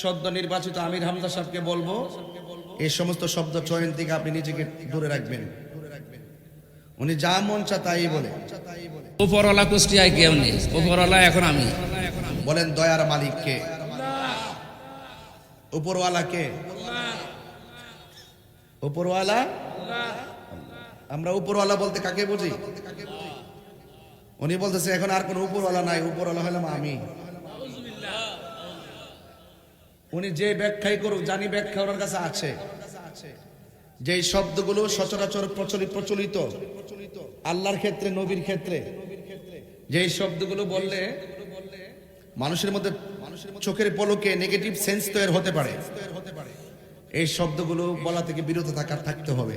সদ্য নির্বাচিত আমির হামজা সাহেবকে বলবো এই সমস্ত শব্দ চয়ন থেকে আপনি নিজেকে দূরে রাখবেন। উনি যা মন চা তাই বলে। উপরওয়ালা কুষ্টিয়ায় কেউ নেই, উপরওয়ালা এখন আমি। বলেন দয়ার মালিক কে? উপরওয়ালা কে? উপরওয়ালা। আমরা উপরওয়ালা বলতে কাকে বুঝি? উনি বলতেছে এখন আর কোন উপরওয়ালা নাই, উপরওয়ালা হলাম আমি। উনি যে ব্যাখ্যাই করুক, জানি ব্যাখ্যা ওনার কাছে আছে। যে শব্দগুলো সচরাচর প্রচলিত আল্লাহর ক্ষেত্রে, নবীর ক্ষেত্রে, যে শব্দগুলো বললে মানুষের মধ্যে চোখের পলকে নেগেটিভ সেন্স তৈরি হতে পারে, এই শব্দগুলো বলা থেকে বিরত থাকতে হবে।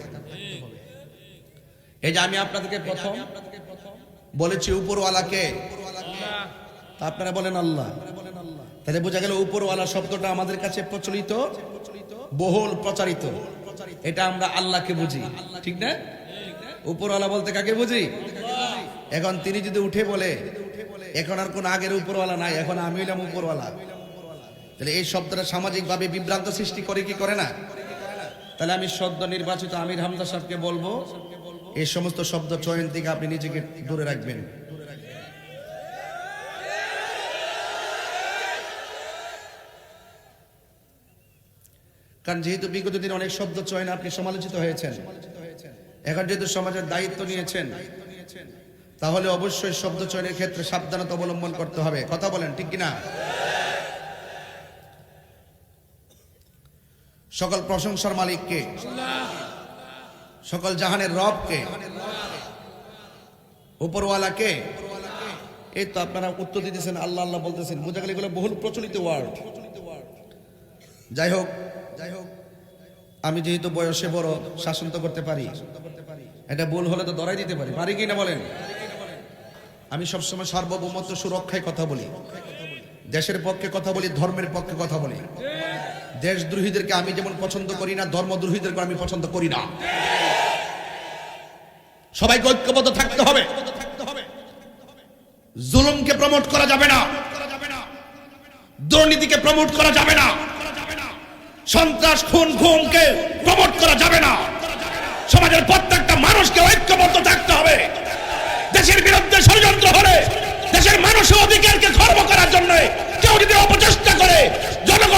এই যে আমি আপনাদেরকে প্রথম বলেছি উপরওয়ালাকে, আপনারা বলেন আল্লাহ। তাহলে বোঝা গেল উপরওয়ালা শব্দটা আমাদের কাছে প্রচলিত, বহুল প্রচারিত। এটা আমরা আল্লাহকে বুঝি, ঠিক না? উপরওয়ালা বলতে কাকে বুঝি? এখন তিনি যদি উঠে বলে এখন আর কোন আগের উপরওয়ালা নাই, এখন আমি হইলাম উপরওয়ালা, তাহলে এই শব্দটা সামাজিক ভাবে বিভ্রান্ত সৃষ্টি করে কি করে না? তাহলে আমি সদ্য নির্বাচিত আমির হামজা সাহেবকে বলবো এই সমস্ত শব্দ চয়ন থেকে আপনি নিজেকে দূরে রাখবেন। কারণ যেহেতু বিগত দিন অনেক শব্দ চয়ন আপনি সমালোচিত হয়েছেন, এখন যেহেতু সমাজের দায়িত্ব নিয়েছেন, তাহলে অবশ্যই শব্দ চয়নের ক্ষেত্রে সাবধানতা অবলম্বন করতে হবে। কথা বলেন ঠিক কিনা? সকল প্রশংসার মালিককে, সকল জাহানের রবকে, উপরওয়ালাকে। এই তো আপনারা উত্তর দিতেছেন আল্লাহ আল্লাহ বলতেছেন, বোঝা গেল এগুলো বহুল প্রচলিত ওয়ার্ড। যাই হোক, আমি যেহেতু বয়সে বড়, শাসন তো করতে পারি, এটা ভুল হলে তো ধরাই দিতে পারি কি না বলেন? আমি সবসময় সার্বভৌমত্ব সুরক্ষায় কথা বলি, দেশের পক্ষে কথা বলি, ধর্মের পক্ষে কথা বলি। দেশদ্রোহীদেরকে আমি যেমন পছন্দ করি না, ধর্মদ্রোহীদেরকে আমি পছন্দ করি না। সবাইকে ঐক্যবদ্ধ থাকতে হবে। জুলুমকে প্রমোট করা যাবে না, দুর্নীতিকে প্রমোট করা যাবে না, সন্ত্রাস খুন গুমকে প্রমোট করা যাবে না। সমাজের প্রত্যেকটা মানুষকে ঐক্যবদ্ধ থাকতে হবে। দেশের বিরুদ্ধে ষড়যন্ত্র হলে দেশের মানুষের অধিকারকে খর্ব করার জন্য কেউ যদি অপচেষ্টা করে, জনগণ